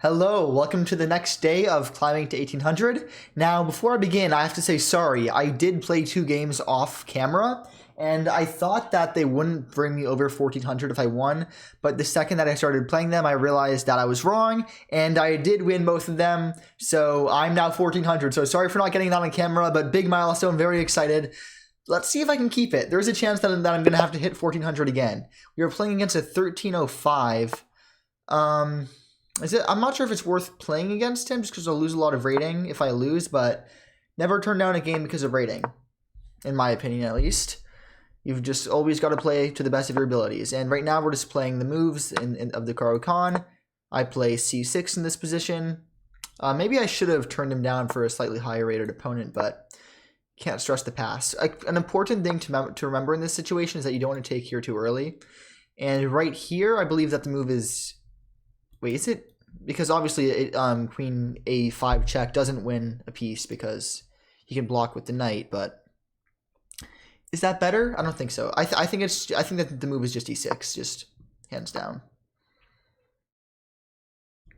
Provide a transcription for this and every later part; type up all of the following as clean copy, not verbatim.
Hello, welcome to the next day of climbing to 1800. Now, before I begin, I have to say sorry. I did play 2 games off camera, and I thought that they wouldn't bring me over 1400 if I won, but the second that I started playing them, I realized that I was wrong, and I did win both of them, so I'm now 1400. So sorry for not getting that on camera, but big milestone, very excited. Let's see if I can keep it. There's a chance that I'm going to have to hit 1400 again. We were playing against a 1305. I'm not sure if it's worth playing against him just because I'll lose a lot of rating if I lose, but never turn down a game because of rating, in my opinion at least. You've just always got to play to the best of your abilities. And right now we're just playing the moves of the Karo Khan. I play c6 in this position. Maybe I should have turned him down for a slightly higher rated opponent, but can't stress the pass. An important thing to remember in this situation is that you don't want to take here too early. And right here, I believe that the move is... Wait, is it? Because obviously queen a5 check doesn't win a piece because he can block with the knight, but is that better? I don't think so. I think that the move is just e6, just hands down.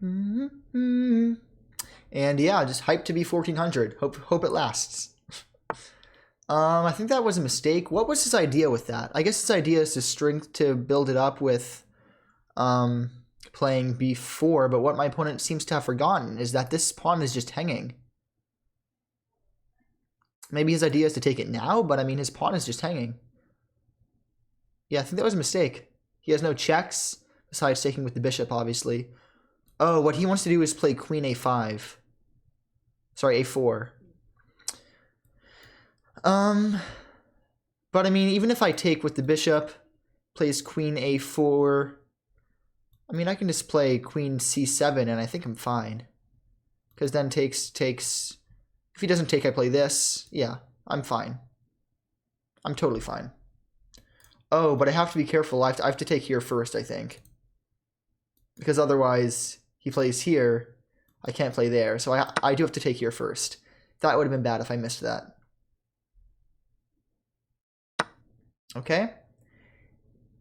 And yeah, just hyped to be 1400. Hope it lasts. I think that was a mistake. What was his idea with that? I guess his idea is to build it up with playing b4, but what my opponent seems to have forgotten is that this pawn is just hanging. Maybe his idea is to take it now, but I mean his pawn is just hanging. Yeah, I think that was a mistake. He has no checks besides taking with the bishop, obviously. Oh, what he wants to do is play queen a5. Sorry, a4. But I mean, even if I take with the bishop, plays queen a4, I mean, I can just play queen c7 and I think I'm fine. Because then takes... If he doesn't take, I play this. Yeah, I'm fine. I'm totally fine. Oh, but I have to be careful. I have to take here first, I think. Because otherwise, he plays here. I can't play there. So I do have to take here first. That would have been bad if I missed that. Okay.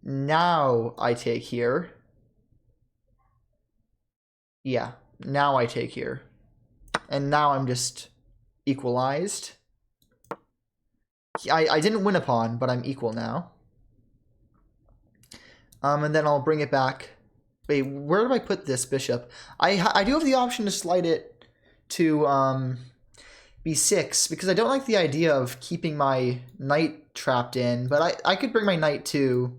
Now I take here. Yeah, now I take here. And now I'm just equalized. I didn't win a pawn, but I'm equal now. And then I'll bring it back. Wait, where do I put this bishop? I do have the option to slide it to b6 because I don't like the idea of keeping my knight trapped in, but I could bring my knight to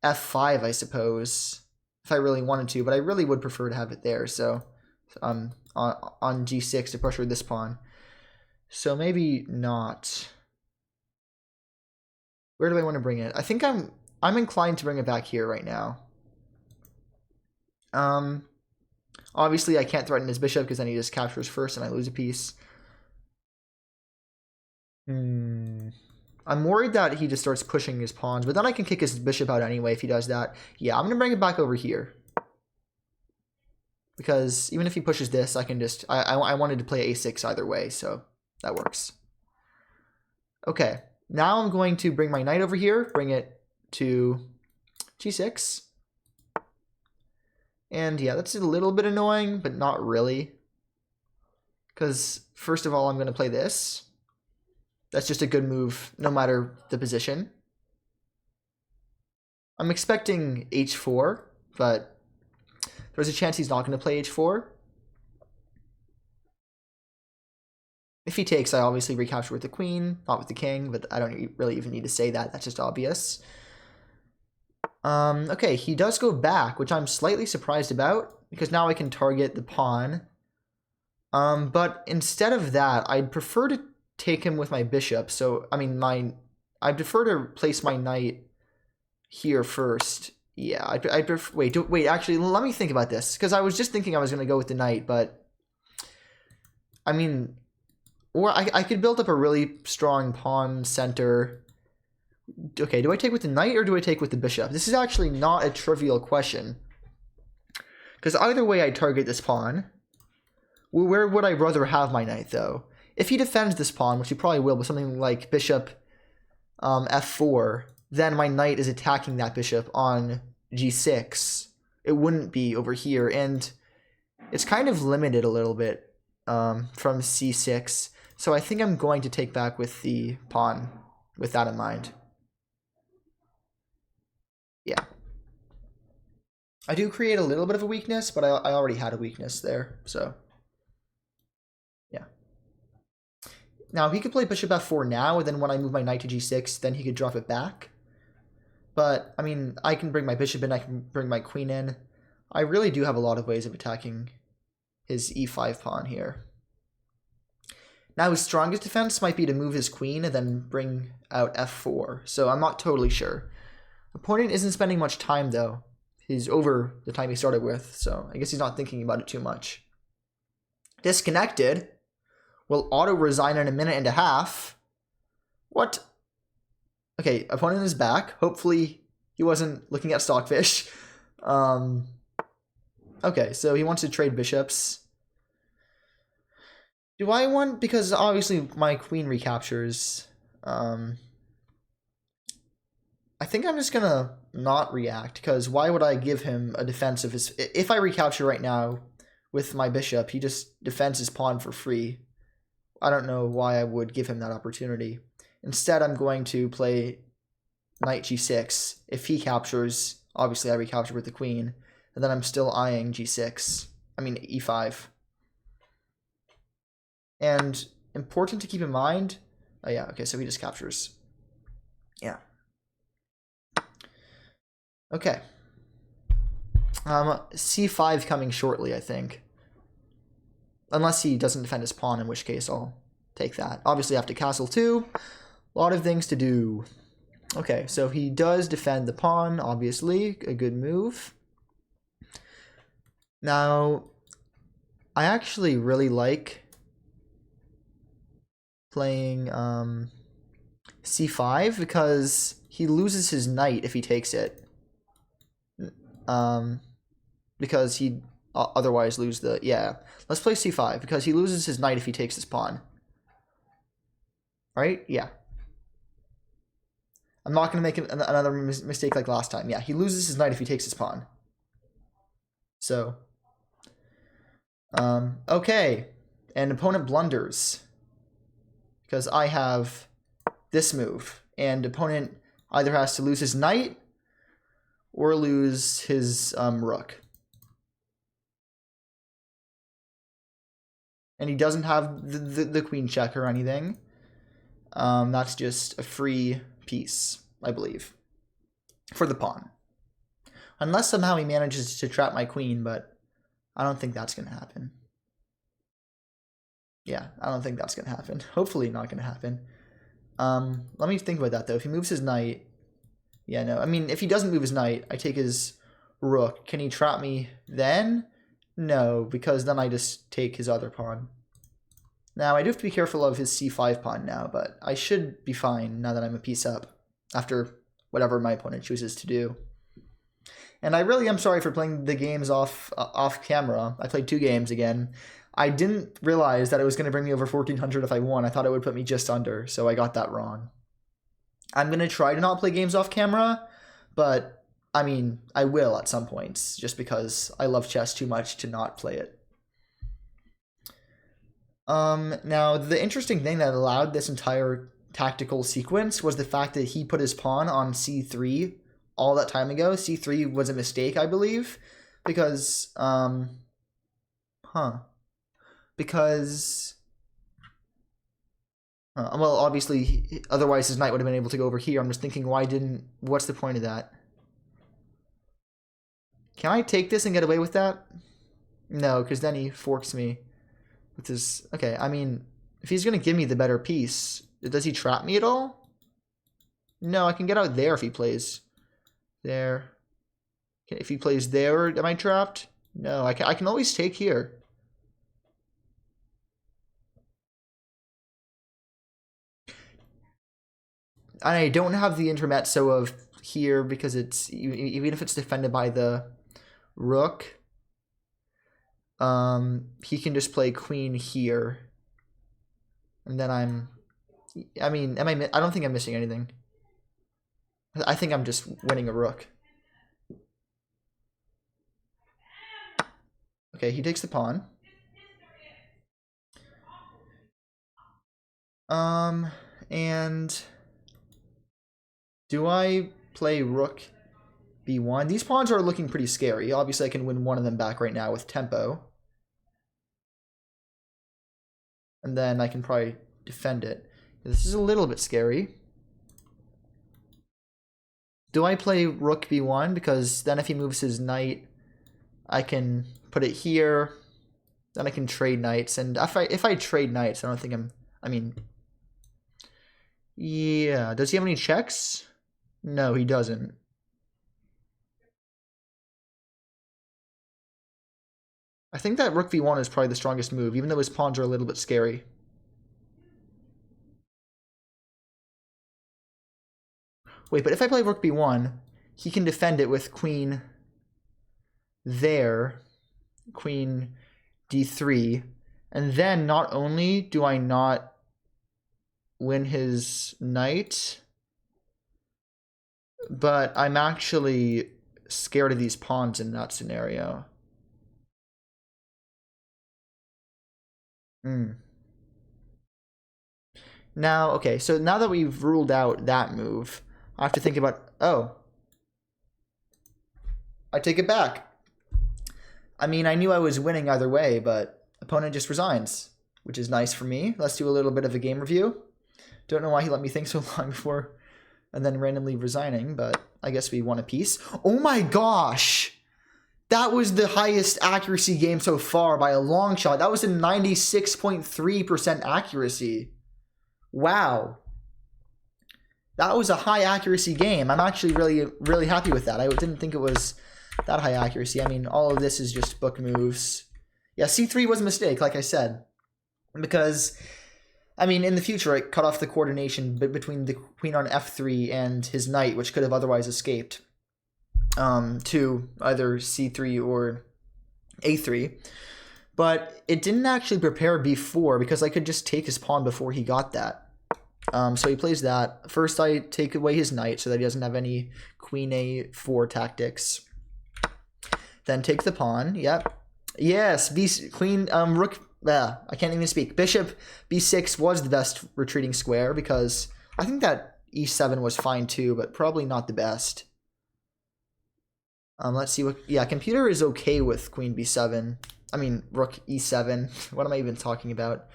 f5, I suppose, if I really wanted to, but I really would prefer to have it there, so on g6 to pressure this pawn. So maybe not. Where do I want to bring it? I think I'm inclined to bring it back here right now. Obviously I can't threaten his bishop because then he just captures first and I lose a piece. I'm worried that he just starts pushing his pawns, but then I can kick his bishop out anyway if he does that. Yeah, I'm going to bring it back over here. Because even if he pushes this, I can just... I wanted to play a6 either way, so that works. Okay, now I'm going to bring my knight over here, bring it to g6. And yeah, that's a little bit annoying, but not really. Because first of all, I'm going to play this. That's just a good move, no matter the position. I'm expecting h4, but there's a chance he's not going to play h4. If he takes, I obviously recapture with the queen, not with the king, but I don't really even need to say that. That's just obvious. Okay, he does go back, which I'm slightly surprised about, because now I can target the pawn. But instead of that, I'd prefer to take him with my bishop. So, I mean, I prefer to place my knight here first. Yeah, I prefer... Wait, actually, let me think about this, because I was just thinking I was going to go with the knight, but... I mean... Or I could build up a really strong pawn center. Okay, do I take with the knight or do I take with the bishop? This is actually not a trivial question. Because either way I target this pawn. Where would I rather have my knight, though? If he defends this pawn, which he probably will, with something like bishop f4, then my knight is attacking that bishop on g6. It wouldn't be over here. And it's kind of limited a little bit from c6. So I think I'm going to take back with the pawn with that in mind. Yeah. I do create a little bit of a weakness, but I already had a weakness there, so yeah. Now he could play bishop f4 now, and then when I move my knight to g6, then he could drop it back. But, I mean, I can bring my bishop in, I can bring my queen in. I really do have a lot of ways of attacking his e5 pawn here. Now his strongest defense might be to move his queen and then bring out f4, so I'm not totally sure. Opponent isn't spending much time, though. He's over the time he started with, so I guess he's not thinking about it too much. Disconnected. Will auto-resign in a minute and a half. What? Okay, opponent is back. Hopefully he wasn't looking at Stockfish. Okay, so he wants to trade bishops. Do I want... Because obviously my queen recaptures. I think I'm just gonna not react, because why would I give him a defense of his... If I recapture right now with my bishop, he just defends his pawn for free. I don't know why I would give him that opportunity. Instead, I'm going to play knight g6. If he captures, obviously I recapture with the queen, and then I'm still eyeing g6. I mean e5. And important to keep in mind... Oh yeah, okay, so he just captures. Yeah. Okay. c5 coming shortly, I think. Unless he doesn't defend his pawn, in which case I'll take that. Obviously I have to castle too. A lot of things to do. Okay, so he does defend the pawn, obviously. A good move. Now, I actually really like playing c5 because he loses his knight if he takes it. Because he'd otherwise lose the... Yeah, let's play c5 because he loses his knight if he takes his pawn. Right? Yeah. I'm not going to make another mistake like last time. Yeah, he loses his knight if he takes his pawn. So, okay. And opponent blunders. Because I have this move. And opponent either has to lose his knight or lose his rook. And he doesn't have the queen check or anything. That's just a free piece, I believe, for the pawn. Unless somehow he manages to trap my queen, but I don't think that's going to happen. Yeah, I don't think that's going to happen. Hopefully not going to happen. Let me think about that, though. If he moves his knight... Yeah, no. I mean, if he doesn't move his knight, I take his rook. Can he trap me then? No, because then I just take his other pawn. Now, I do have to be careful of his c5 pawn now, but I should be fine now that I'm a piece up after whatever my opponent chooses to do. And I really am sorry for playing the games off camera. I played 2 games again. I didn't realize that it was going to bring me over 1,400 if I won. I thought it would put me just under, so I got that wrong. I'm going to try to not play games off camera, but, I mean, I will at some points, just because I love chess too much to not play it. Now, the interesting thing that allowed this entire tactical sequence was the fact that he put his pawn on c3 all that time ago. c3 was a mistake, I believe, because, well, obviously, otherwise his knight would have been able to go over here. I'm just thinking, what's the point of that? Can I take this and get away with that? No, because then he forks me with his... Okay, I mean, if he's going to give me the better piece, does he trap me at all? No, I can get out there if he plays there. Okay, if he plays there, am I trapped? No, I can always take here. I don't have the intermezzo of here because it's... Even if it's defended by the rook, he can just play queen here. And then I mean, I don't think I'm missing anything. I think I'm just winning a rook. Okay, he takes the pawn. And do I play rook b1? These pawns are looking pretty scary. Obviously, I can win one of them back right now with tempo. And then I can probably defend it. This is a little bit scary. Do I play rook b1? Because then if he moves his knight, I can put it here. Then I can trade knights. And if I trade knights, I don't think yeah. Does he have any checks? No, he doesn't. I think that rook v1 is probably the strongest move, even though his pawns are a little bit scary. Wait, but if I play rook b1, he can defend it with queen there, queen d3, and then not only do I not win his knight, but I'm actually scared of these pawns in that scenario. Now, okay, so now that we've ruled out that move, I have to think about, oh, I take it back. I mean, I knew I was winning either way, but opponent just resigns, which is nice for me. Let's do a little bit of a game review. Don't know why he let me think so long before and then randomly resigning, but I guess we won a piece. Oh my gosh! That was the highest accuracy game so far by a long shot. That was a 96.3% accuracy. Wow. That was a high accuracy game. I'm actually really happy with that. I didn't think it was that high accuracy. I mean, all of this is just book moves. Yeah, c3 was a mistake, like I said. Because, I mean, in the future, it cut off the coordination between the queen on f3 and his knight, which could have otherwise escaped to either c3 or a3. But it didn't actually prepare b4 because I could just take his pawn before he got that. So he plays that. First, I take away his knight so that he doesn't have any queen a4 tactics. Then take the pawn. Yep. Yes. Rook. I can't even speak. Bishop b6 was the best retreating square because I think that e7 was fine too, but probably not the best. Let's see what. Yeah, computer is okay with queen b7. I mean, rook e7. What am I even talking about?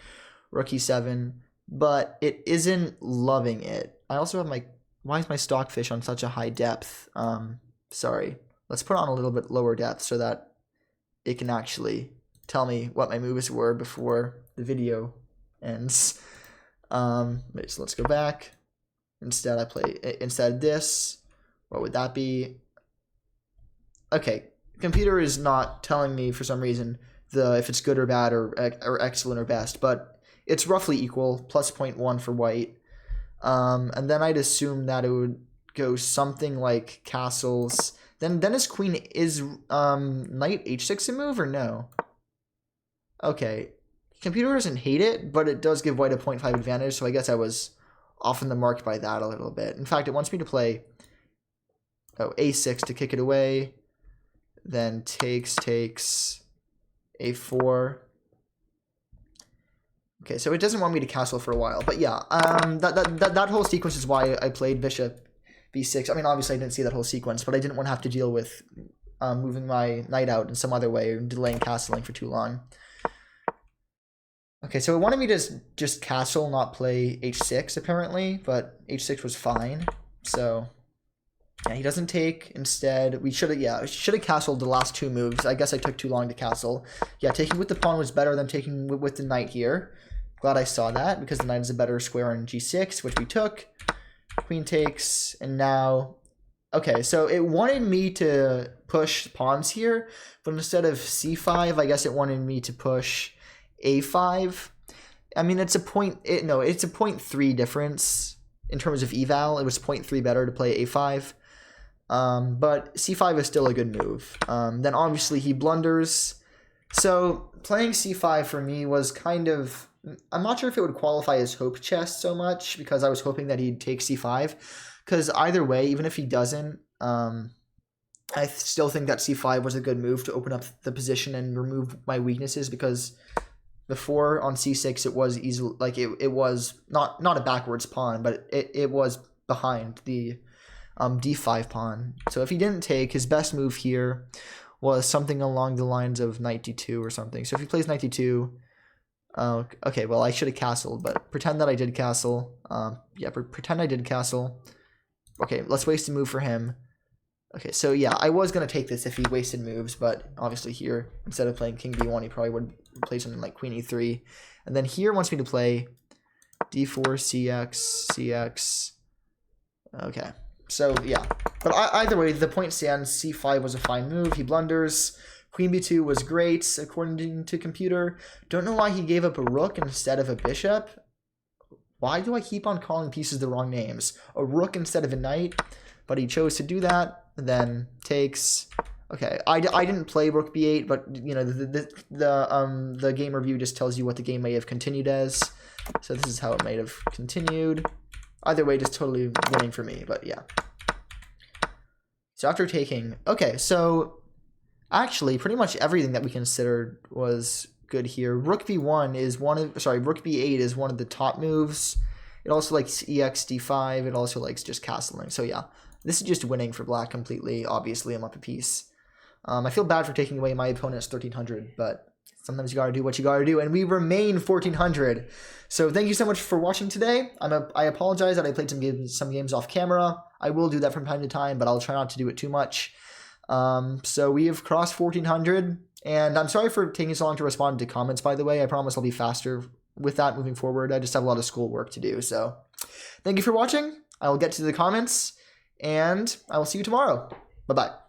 Rook e7. But it isn't loving it. I also have my... Why is my stockfish on such a high depth? Sorry. Let's put on a little bit lower depth so that it can actually tell me what my moves were before the video ends. Wait, so let's go back. Instead of this, what would that be? Okay, computer is not telling me for some reason if it's good or bad or excellent or best, but it's roughly equal, plus 0.1 for white. And then I'd assume that it would go something like castles. Then his queen is knight h6 a move or no? Okay. Computer doesn't hate it, but it does give white a 0.5 advantage, so I guess I was off in the mark by that a little bit. In fact, it wants me to play a6 to kick it away. Then takes a4. Okay, so it doesn't want me to castle for a while, but yeah, that whole sequence is why I played bishop b6. I mean, obviously I didn't see that whole sequence, but I didn't want to have to deal with moving my knight out in some other way or delaying castling for too long. Okay, so it wanted me to just castle, not play h6 apparently, but h6 was fine. So yeah, he doesn't take. Instead, we should have castled the last two moves. I guess I took too long to castle. Yeah, taking with the pawn was better than taking with the knight here. Glad I saw that because the knight is a better square on g6, which we took. Queen takes, and now... Okay, so it wanted me to push pawns here, but instead of c5, I guess it wanted me to push a5. I mean, it's a 0.3 difference in terms of eval. It was 0.3 better to play a5. But c5 is still a good move. Then obviously he blunders. So playing c5 for me was kind of... I'm not sure if it would qualify as hope chess so much because I was hoping that he'd take c5. Because either way, even if he doesn't, I still think that c5 was a good move to open up the position and remove my weaknesses, because before on c6 it was easily, like, it was not a backwards pawn, but it was behind the d5 pawn. So if he didn't take, his best move here was something along the lines of knight d2 or something. So if he plays knight d2, okay, well, I should have castled, but pretend that I did castle. Yeah, pretend I did castle. Okay, let's waste a move for him. Okay, so yeah, I was going to take this if he wasted moves, but obviously here, instead of playing king b1, he probably would play something like queen e3. And then here wants me to play d4, cx, cx. Okay, so yeah. But either way, the point stands. c5 was a fine move. He blunders. Queen b2 was great, according to computer. Don't know why he gave up a rook instead of a bishop. Why do I keep on calling pieces the wrong names? A rook instead of a knight, but he chose to do that. Then takes. Okay, I didn't play rook b8, but you know the game review just tells you what the game may have continued as. So this is how it may have continued. Either way, just totally winning for me. But yeah. So after taking, okay, so actually pretty much everything that we considered was good here. Rook b1 is rook b8 is one of the top moves. It also likes ex d5. It also likes just castling. So yeah. This is just winning for black completely. Obviously, I'm up a piece. I feel bad for taking away my opponent's 1300, but sometimes you gotta do what you gotta do, and we remain 1400. So thank you so much for watching today. I apologize that I played some games off camera. I will do that from time to time, but I'll try not to do it too much. So we have crossed 1400, and I'm sorry for taking so long to respond to comments, by the way. I promise I'll be faster with that moving forward. I just have a lot of school work to do. So thank you for watching. I will get to the comments, and I will see you tomorrow. Bye-bye.